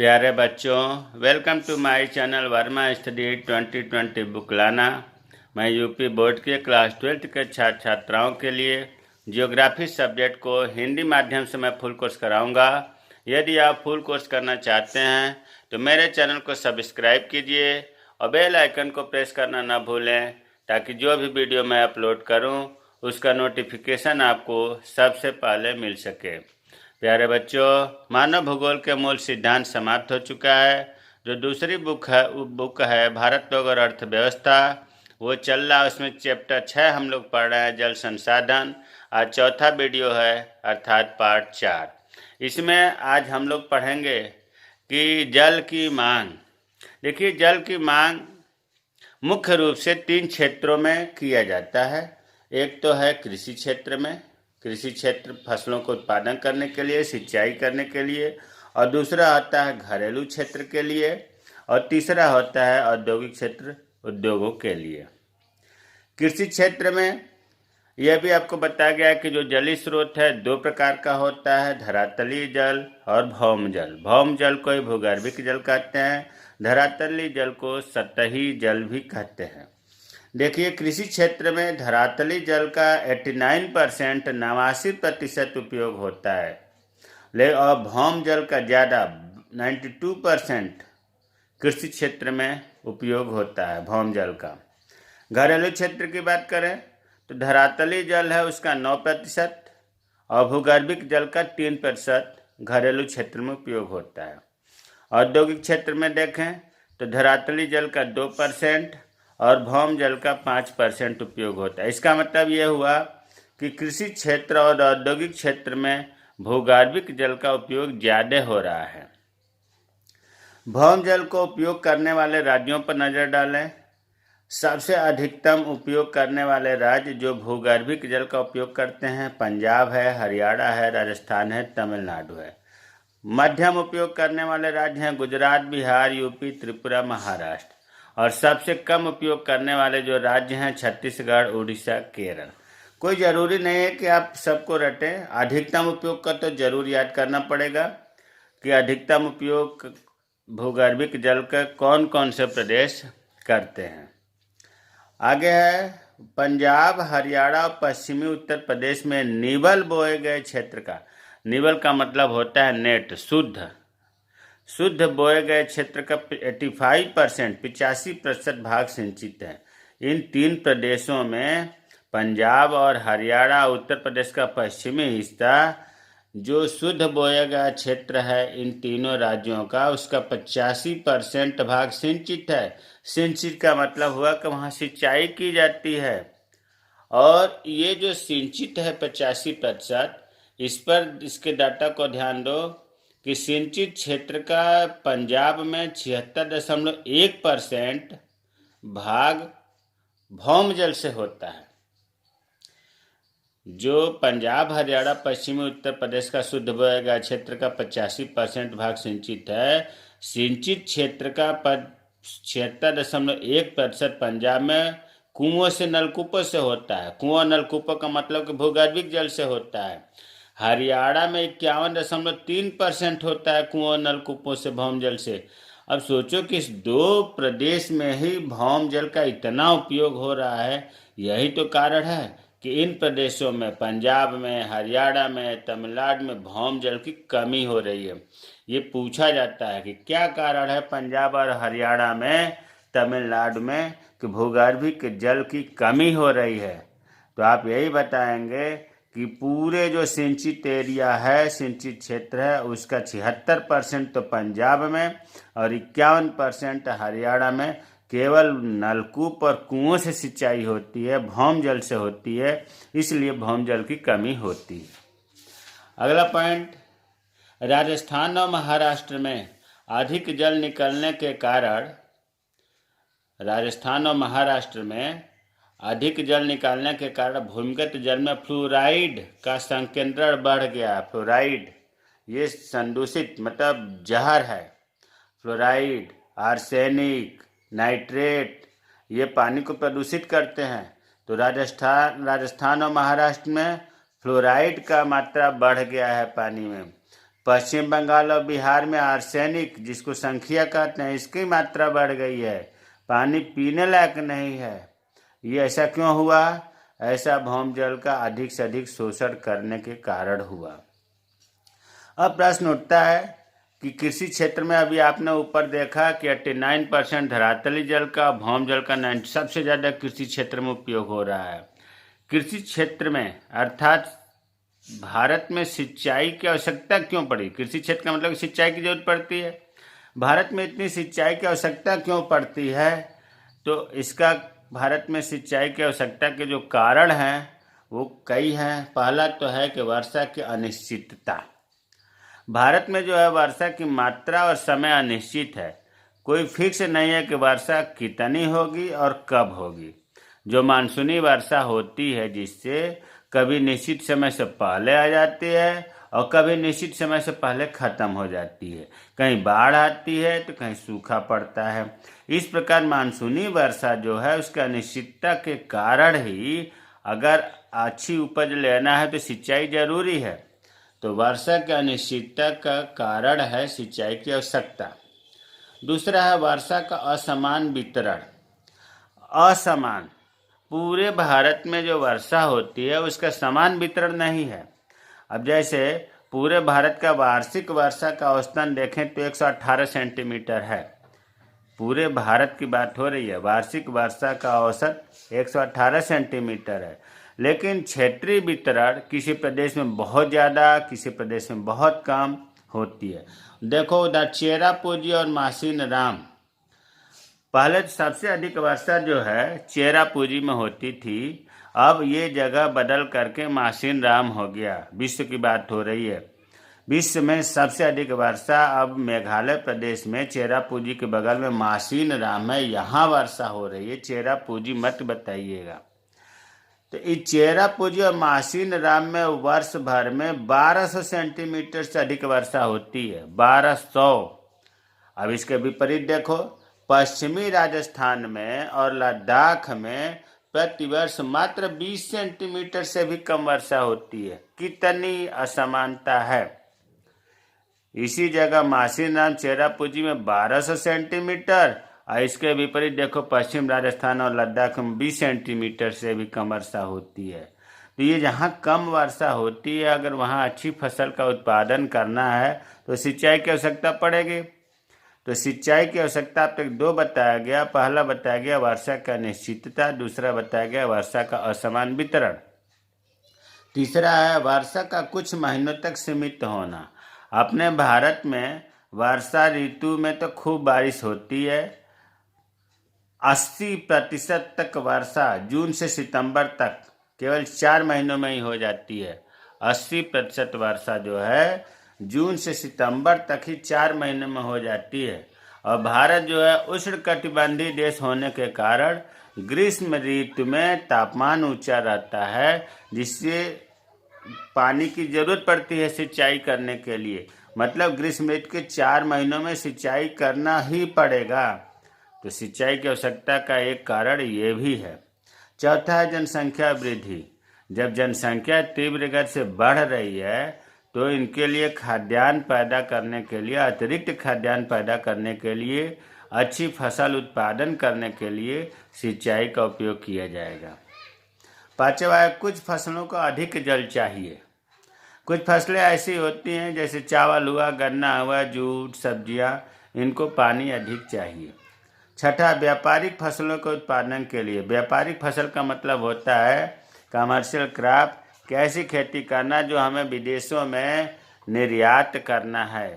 प्यारे बच्चों, welcome to my channel Verma study 2020 book लाना। मैं यूपी बोर्ड के क्लास 12 के छात्र छात्राओं के लिए जियोग्राफी सब्जेक्ट को हिंदी माध्यम से मैं फुल कोर्स कराऊंगा। यदि आप फुल कोर्स करना चाहते हैं तो मेरे चैनल को सब्सक्राइब कीजिए और बेल आइकन को प्रेस करना ना भूलें, ताकि जो भी वीडियो मैं अपलोड करूं उसका नोटिफिकेशन आपको सबसे पहले मिल सके। प्यारे बच्चों, मानव भूगोल के मूल सिद्धांत समाप्त हो चुका है। जो दूसरी बुक है भारत लोग और अर्थव्यवस्था, वो चल रहा है। उसमें चैप्टर 6 हम लोग पढ़ रहे हैं, जल संसाधन। आज चौथा वीडियो है, अर्थात पार्ट 4। इसमें आज हम लोग पढ़ेंगे कि जल की मांग। देखिए, जल की मांग मुख्य रूप से 3 क्षेत्रों में किया जाता है। एक तो है कृषि क्षेत्र में, कृषि क्षेत्र फसलों को उत्पादन करने के लिए, सिंचाई करने के लिए, और दूसरा होता है घरेलू क्षेत्र के लिए, और तीसरा होता है औद्योगिक क्षेत्र, उद्योगों के लिए। कृषि क्षेत्र में यह भी आपको बताया गया है कि जो जलीय स्रोत है 2 प्रकार का होता है, धरातलीय जल और भौम जल। भौम जल को ही भूगर्भिक जल कहते हैं, धरातलीय जल को सतही जल भी कहते हैं। देखिए, कृषि क्षेत्र में धरातलीय जल का 89% 89% उपयोग होता है, और भौम जल का ज़्यादा 92% कृषि क्षेत्र में उपयोग होता है भौम जल का। घरेलू क्षेत्र की बात करें तो धरातलीय जल है उसका 9% और भूगर्भिक जल का 3% घरेलू क्षेत्र में उपयोग होता है। औद्योगिक क्षेत्र में देखें तो धरातलीय जल का 2% और भौम जल का 5% उपयोग होता है। इसका मतलब यह हुआ कि कृषि क्षेत्र और औद्योगिक क्षेत्र में भूगर्भिक जल का उपयोग ज़्यादा हो रहा है। भौम जल को उपयोग करने वाले राज्यों पर नज़र डालें। सबसे अधिकतम उपयोग करने वाले राज्य जो भूगर्भिक जल का उपयोग करते हैं पंजाब है, हरियाणा है, राजस्थान है, तमिलनाडु है। मध्यम उपयोग करने वाले राज्य हैं गुजरात, बिहार, यूपी, त्रिपुरा, महाराष्ट्र। और सबसे कम उपयोग करने वाले जो राज्य हैं छत्तीसगढ़, उड़ीसा, केरल। कोई ज़रूरी नहीं है कि आप सबको रटें। अधिकतम उपयोग का तो जरूर याद करना पड़ेगा कि अधिकतम उपयोग भूगर्भिक जल का कौन कौन से प्रदेश करते हैं। आगे है पंजाब, हरियाणा और पश्चिमी उत्तर प्रदेश में नीबल बोए गए क्षेत्र का, नीबल का मतलब होता है नेट, शुद्ध बोए गए क्षेत्र का 85% भाग सिंचित है। इन 3 प्रदेशों में पंजाब और हरियाणा, उत्तर प्रदेश का पश्चिमी हिस्सा, जो शुद्ध बोया गया क्षेत्र है इन तीनों राज्यों का, उसका 85% भाग सिंचित है। सिंचित का मतलब हुआ कि वहाँ सिंचाई की जाती है। और ये जो सिंचित है 85%, इस पर इसके डाटा को ध्यान दो कि सिंचित क्षेत्र का पंजाब में 76.1% भाग भौम जल से होता है। जो पंजाब, हरियाणा, पश्चिमी उत्तर प्रदेश का शुद्ध बोया गया क्षेत्र का 85% भाग सिंचित है। सिंचित क्षेत्र का 76.1% पंजाब में कुओं से, नलकूपों से होता है। कुआं नलकूपों का मतलब कि भूगर्भिक जल से होता है। हरियाणा में 51.3% होता है कुआं नलकूपों से, भौम जल से। अब सोचो कि इस 2 प्रदेश में ही भौम जल का इतना उपयोग हो रहा है। यही तो कारण है कि इन प्रदेशों में, पंजाब में, हरियाणा में, तमिलनाडु में भौम जल की कमी हो रही है। ये पूछा जाता है कि क्या कारण है पंजाब और हरियाणा में, तमिलनाडु में कि भूगर्भिक जल की कमी हो रही है। तो आप यही बताएंगे कि पूरे जो सिंचित एरिया है, सिंचित क्षेत्र है, उसका 76% तो पंजाब में और 51% हरियाणा में केवल नलकूप और कुओं से सिंचाई होती है, भौम जल से होती है। इसलिए भौम जल की कमी होती है। अगला पॉइंट, राजस्थान और महाराष्ट्र में अधिक जल निकलने के कारण, राजस्थान और महाराष्ट्र में अधिक जल निकालने के कारण भूमिगत जल में फ्लोराइड का संकेंद्रण बढ़ गया। फ्लोराइड ये संदूषित मतलब जहर है। फ्लोराइड, आर्सेनिक, नाइट्रेट ये पानी को प्रदूषित करते हैं। तो राजस्थान और महाराष्ट्र में फ्लोराइड का मात्रा बढ़ गया है पानी में। पश्चिम बंगाल और बिहार में आर्सेनिक, जिसको संखिया कहते हैं, इसकी मात्रा बढ़ गई है, पानी पीने लायक नहीं है। ये ऐसा क्यों हुआ? ऐसा भौम जल का अधिक से अधिक शोषण करने के कारण हुआ। अब प्रश्न उठता है कि कृषि क्षेत्र में अभी आपने ऊपर देखा कि 89% धरातली जल का, भौम जल का 90 सबसे ज़्यादा कृषि क्षेत्र में उपयोग हो रहा है। कृषि क्षेत्र में अर्थात भारत में सिंचाई की आवश्यकता क्यों पड़ी? कृषि क्षेत्र का मतलब सिंचाई की जरूरत पड़ती है। भारत में इतनी सिंचाई की आवश्यकता क्यों पड़ती है? तो इसका भारत में सिंचाई की आवश्यकता के जो कारण हैं वो कई हैं। पहला तो है कि वर्षा की अनिश्चितता। भारत में जो है वर्षा की मात्रा और समय अनिश्चित है। कोई फिक्स नहीं है कि वर्षा कितनी होगी और कब होगी। जो मानसूनी वर्षा होती है, जिससे कभी निश्चित समय से पहले आ जाती है और कभी निश्चित समय से पहले ख़त्म हो जाती है। कहीं बाढ़ आती है तो कहीं सूखा पड़ता है। इस प्रकार मानसूनी वर्षा जो है उसकी अनिश्चितता के कारण ही अगर अच्छी उपज लेना है तो सिंचाई जरूरी है। तो वर्षा की अनिश्चितता का कारण है सिंचाई की आवश्यकता। दूसरा है वर्षा का असमान वितरण। असमान, पूरे भारत में जो वर्षा होती है उसका समान वितरण नहीं है। अब जैसे पूरे भारत का वार्षिक वर्षा का औसतन देखें तो 118 सेंटीमीटर है। पूरे भारत की बात हो रही है, वार्षिक वर्षा का औसत 118 सेंटीमीटर है। लेकिन क्षेत्रीय वितरण किसी प्रदेश में बहुत ज़्यादा, किसी प्रदेश में बहुत कम होती है। देखो उधर चेरापूंजी और मासीन राम, पहले सबसे अधिक वर्षा जो है चेरापूंजी में होती थी, अब ये जगह बदल करके मासीन राम हो गया। विश्व की बात हो रही है। विश्व में सबसे अधिक वर्षा अब मेघालय प्रदेश में चेरापूंजी के बगल में मासीन राम है, यहाँ वर्षा हो रही है। चेरापूंजी मत बताइएगा। तो इस चेरापूंजी और मासीन राम में वर्ष भर में 1200 सेंटीमीटर से अधिक वर्षा होती है। 1200। अब इसके विपरीत देखो, पश्चिमी राजस्थान में और लद्दाख में प्रतिवर्ष मात्र 20 सेंटीमीटर से भी कम वर्षा होती है। कितनी असमानता है। इसी जगह मासीन राम चेरापूंजी में 1200 सेंटीमीटर और इसके विपरीत देखो पश्चिम राजस्थान और लद्दाख में 20 सेंटीमीटर से भी कम वर्षा होती है। तो ये जहाँ कम वर्षा होती है, अगर वहाँ अच्छी फसल का उत्पादन करना है तो सिंचाई की आवश्यकता पड़ेगी। तो सिंचाई की आवश्यकता अब तक दो बताया गया। पहला बताया गया वर्षा का अनिश्चितता, दूसरा बताया गया वर्षा का असमान वितरण। तीसरा है वर्षा का कुछ महीनों तक सीमित होना। अपने भारत में वर्षा ऋतु में तो खूब बारिश होती है। 80% तक वर्षा जून से सितंबर तक केवल 4 महीनों में ही हो जाती है। 80% वर्षा जो है जून से सितंबर तक ही 4 महीने में हो जाती है। और भारत जो है उष्णकटिबंधीय देश होने के कारण ग्रीष्म ऋतु में तापमान ऊंचा रहता है, जिससे पानी की जरूरत पड़ती है सिंचाई करने के लिए। मतलब ग्रीष्म ऋतु के 4 महीनों में सिंचाई करना ही पड़ेगा। तो सिंचाई की आवश्यकता का एक कारण ये भी है। चौथा है जनसंख्या वृद्धि। जब जनसंख्या तीव्र गति से बढ़ रही है तो इनके लिए खाद्यान्न पैदा करने के लिए, अतिरिक्त खाद्यान्न पैदा करने के लिए, अच्छी फसल उत्पादन करने के लिए सिंचाई का उपयोग किया जाएगा। पांचवा है कुछ फसलों को अधिक जल चाहिए। कुछ फसलें ऐसी होती हैं जैसे चावल हुआ, गन्ना हुआ, जूट, सब्जियां, इनको पानी अधिक चाहिए। छठा व्यापारिक फसलों के उत्पादन के लिए। व्यापारिक फसल का मतलब होता है कमर्शियल क्रॉप, कैसी खेती करना जो हमें विदेशों में निर्यात करना है।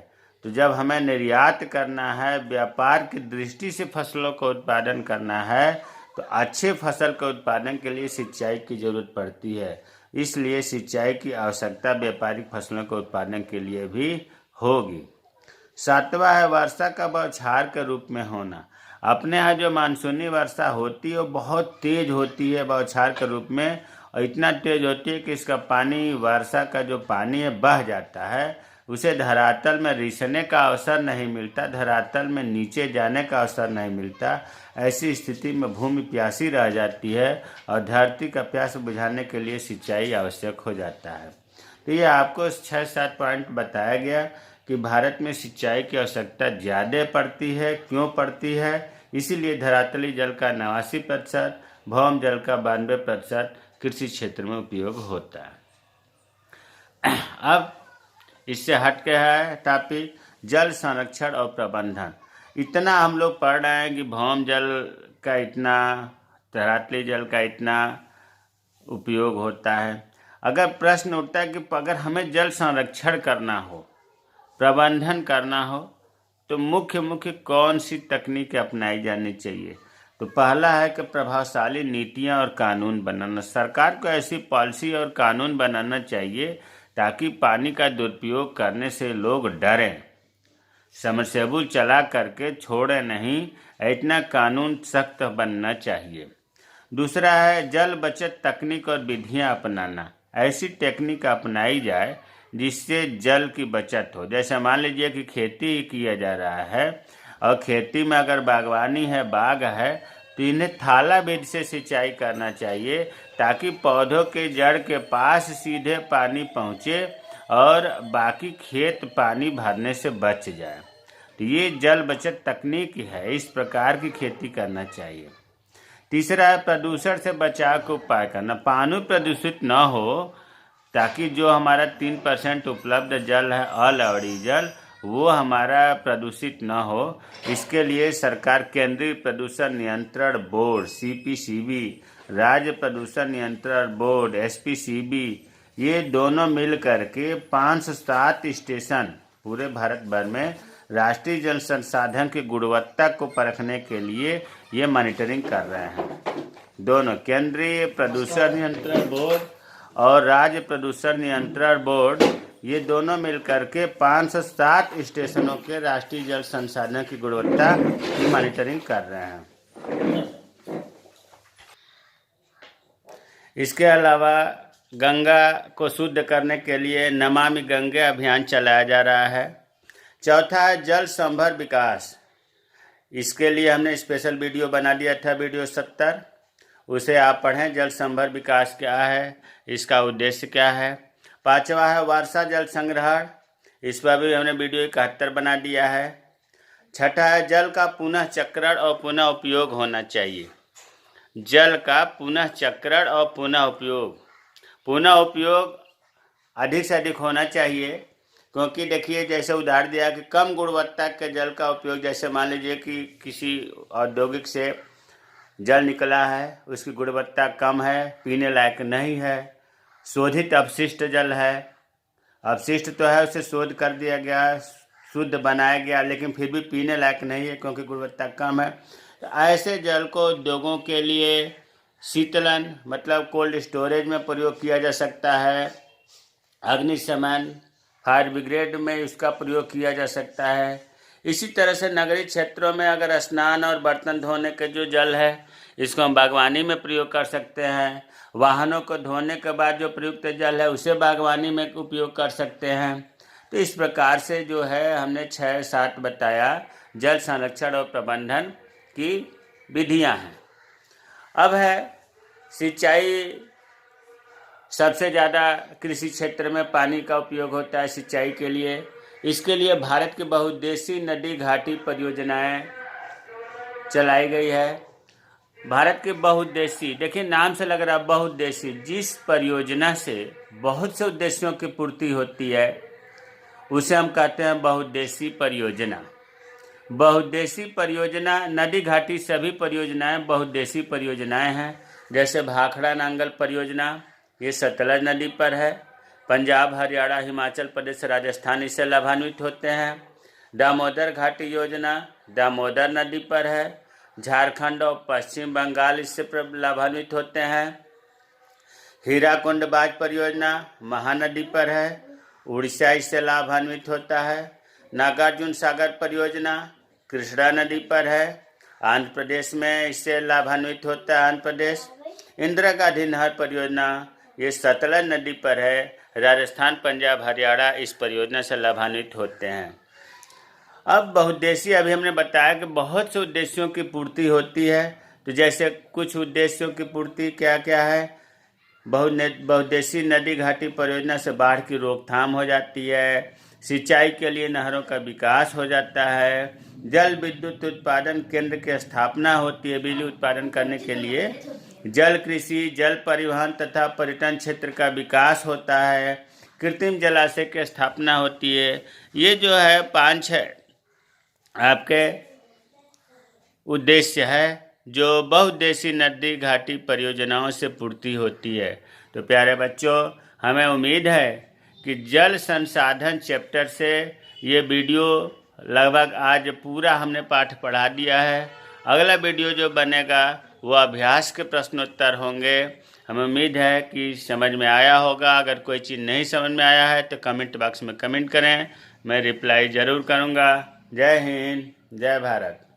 तो जब हमें निर्यात करना है, व्यापार की दृष्टि से फसलों का उत्पादन करना है, तो अच्छे फसल के उत्पादन के लिए सिंचाई की जरूरत पड़ती है। इसलिए सिंचाई की आवश्यकता व्यापारिक फसलों के उत्पादन के लिए भी होगी। सातवां है वर्षा का बौछार के रूप में होना। अपने यहाँ जो मानसूनी वर्षा होती है वो बहुत तेज होती है बौछार के रूप में, और इतना तेज होती है कि इसका पानी, वर्षा का जो पानी है, बह जाता है। उसे धरातल में रिसने का अवसर नहीं मिलता, धरातल में नीचे जाने का अवसर नहीं मिलता। ऐसी स्थिति में भूमि प्यासी रह जाती है और धरती का प्यास बुझाने के लिए सिंचाई आवश्यक हो जाता है। तो ये आपको 6-7 पॉइंट बताया गया कि भारत में सिंचाई की आवश्यकता ज़्यादा पड़ती है। क्यों पड़ती है? इसीलिए धरातली जल का 89%, भौम जल का 92% कृषि क्षेत्र में उपयोग होता है। अब इससे हट के है टॉपिक जल संरक्षण और प्रबंधन। इतना हम लोग पढ़ रहे हैं कि भौम जल का इतना, धरातली जल का इतना उपयोग होता है। अगर प्रश्न उठता है कि अगर हमें जल संरक्षण करना हो, प्रबंधन करना हो, तो मुख्य कौन सी तकनीक अपनाई जानी चाहिए? तो पहला है कि प्रभावशाली नीतियां और कानून बनाना। सरकार को ऐसी पॉलिसी और कानून बनाना चाहिए ताकि पानी का दुरुपयोग करने से लोग डरें, सबमर्सिबल चला करके छोड़े नहीं। इतना कानून सख्त बनना चाहिए। दूसरा है जल बचत तकनीक और विधियां अपनाना। ऐसी टेक्निक अपनाई जाए जिससे जल की बचत हो। जैसे मान लीजिए कि खेती किया जा रहा है और खेती में अगर बागवानी है, बाग है, तो इन्हें थाला विधि से सिंचाई करना चाहिए ताकि पौधों के जड़ के पास सीधे पानी पहुँचे और बाकी खेत पानी भरने से बच जाए। तो ये जल बचत तकनीक है, इस प्रकार की खेती करना चाहिए। तीसरा है प्रदूषण से बचाव का उपाय करना। पानी प्रदूषित न हो ताकि जो हमारा 3% उपलब्ध जल है अलवड़ी जल, वो हमारा प्रदूषित न हो। इसके लिए सरकार केंद्रीय प्रदूषण नियंत्रण बोर्ड CPCB, राज्य प्रदूषण नियंत्रण बोर्ड SPCB, ये दोनों मिल करके 507 स्टेशन पूरे भारत भर में राष्ट्रीय जल संसाधन की गुणवत्ता को परखने के लिए ये मॉनिटरिंग कर रहे हैं। दोनों केंद्रीय प्रदूषण नियंत्रण बोर्ड और राज्य प्रदूषण नियंत्रण बोर्ड, ये दोनों मिलकर के 507 स्टेशनों के राष्ट्रीय जल संसाधन की गुणवत्ता की मॉनिटरिंग कर रहे हैं। इसके अलावा गंगा को शुद्ध करने के लिए नमामि गंगे अभियान चलाया जा रहा है। चौथा है जल संभर विकास। इसके लिए हमने स्पेशल वीडियो बना दिया था, वीडियो 70, उसे आप पढ़ें। जल संभर विकास क्या है, इसका उद्देश्य क्या है। पांचवा है वर्षा जल संग्रहण। इस पर भी हमने वीडियो 71 बना दिया है। छठा है जल का पुनः चक्रण और पुनः उपयोग होना चाहिए। जल का पुनः चक्रण और पुनः उपयोग अधिक से अधिक होना चाहिए, क्योंकि देखिए जैसे उदाहरण दिया कि कम गुणवत्ता के जल का उपयोग, जैसे मान लीजिए कि किसी औद्योगिक से जल निकला है, उसकी गुणवत्ता कम है, पीने लायक नहीं है। शोधित अपशिष्ट जल है, अपशिष्ट तो है, उसे शोध कर दिया गया, शुद्ध बनाया गया, लेकिन फिर भी पीने लायक नहीं है क्योंकि गुणवत्ता कम है। तो ऐसे जल को उद्योगों के लिए शीतलन मतलब कोल्ड स्टोरेज में प्रयोग किया जा सकता है। अग्निशमन फायर ब्रिगेड में इसका प्रयोग किया जा सकता है। इसी तरह से नगरीय क्षेत्रों में अगर स्नान और बर्तन धोने के जो जल है, इसको हम बागवानी में प्रयोग कर सकते हैं। वाहनों को धोने के बाद जो प्रयुक्त जल है उसे बागवानी में उपयोग कर सकते हैं। तो इस प्रकार से जो है हमने 6-7 बताया जल संरक्षण और प्रबंधन की विधियां हैं। अब है सिंचाई। सबसे ज़्यादा कृषि क्षेत्र में पानी का उपयोग होता है सिंचाई के लिए। इसके लिए भारत की बहुउद्देशीय नदी घाटी परियोजनाएं चलाई गई है। भारत की बहुउद्देशीय, देखिए नाम से लग रहा है बहुउद्देशीय, जिस परियोजना से बहुत से उद्देश्यों की पूर्ति होती है उसे हम कहते हैं बहुउद्देशीय परियोजना। बहुउद्देशीय परियोजना, नदी घाटी सभी परियोजनाएं बहुउद्देशीय परियोजनाएं हैं। जैसे भाखड़ा नांगल परियोजना, ये सतलज नदी पर है। पंजाब, हरियाणा, हिमाचल प्रदेश, राजस्थान इससे लाभान्वित होते हैं। दामोदर घाटी योजना दामोदर नदी पर है। झारखंड और पश्चिम बंगाल इससे लाभान्वित होते हैं। हीराकुंड बाज परियोजना महानदी पर है, उड़ीसा इससे लाभान्वित होता है। नागार्जुन सागर परियोजना कृष्णा नदी पर है, आंध्र प्रदेश में इससे लाभान्वित होता है आंध्र प्रदेश। इंदिरा गांधी नहर परियोजना ये सतलज नदी पर है, राजस्थान, पंजाब, हरियाणा इस परियोजना से लाभान्वित होते हैं। अब बहुउद्देशीय, अभी हमने बताया कि बहुत से उद्देश्यों की पूर्ति होती है। तो जैसे कुछ उद्देश्यों की पूर्ति क्या क्या है, बहुउद्देशीय नदी घाटी परियोजना से बाढ़ की रोकथाम हो जाती है। सिंचाई के लिए नहरों का विकास हो जाता है। जल विद्युत उत्पादन केंद्र की स्थापना होती है। बिजली उत्पादन करने के लिए जल कृषि, जल परिवहन तथा पर्यटन क्षेत्र का विकास होता है। कृत्रिम जलाशय की स्थापना होती है। ये जो है 5-6 आपके उद्देश्य है जो बहुउद्देशीय नदी घाटी परियोजनाओं से पूर्ति होती है। तो प्यारे बच्चों, हमें उम्मीद है कि जल संसाधन चैप्टर से ये वीडियो लगभग आज पूरा हमने पाठ पढ़ा दिया है। अगला वीडियो जो बनेगा वो अभ्यास के प्रश्नोत्तर होंगे। हमें उम्मीद है कि समझ में आया होगा। अगर कोई चीज़ नहीं समझ में आया है तो कमेंट बॉक्स में कमेंट करें, मैं रिप्लाई ज़रूर करूँगा। जय हिंद, जय भारत।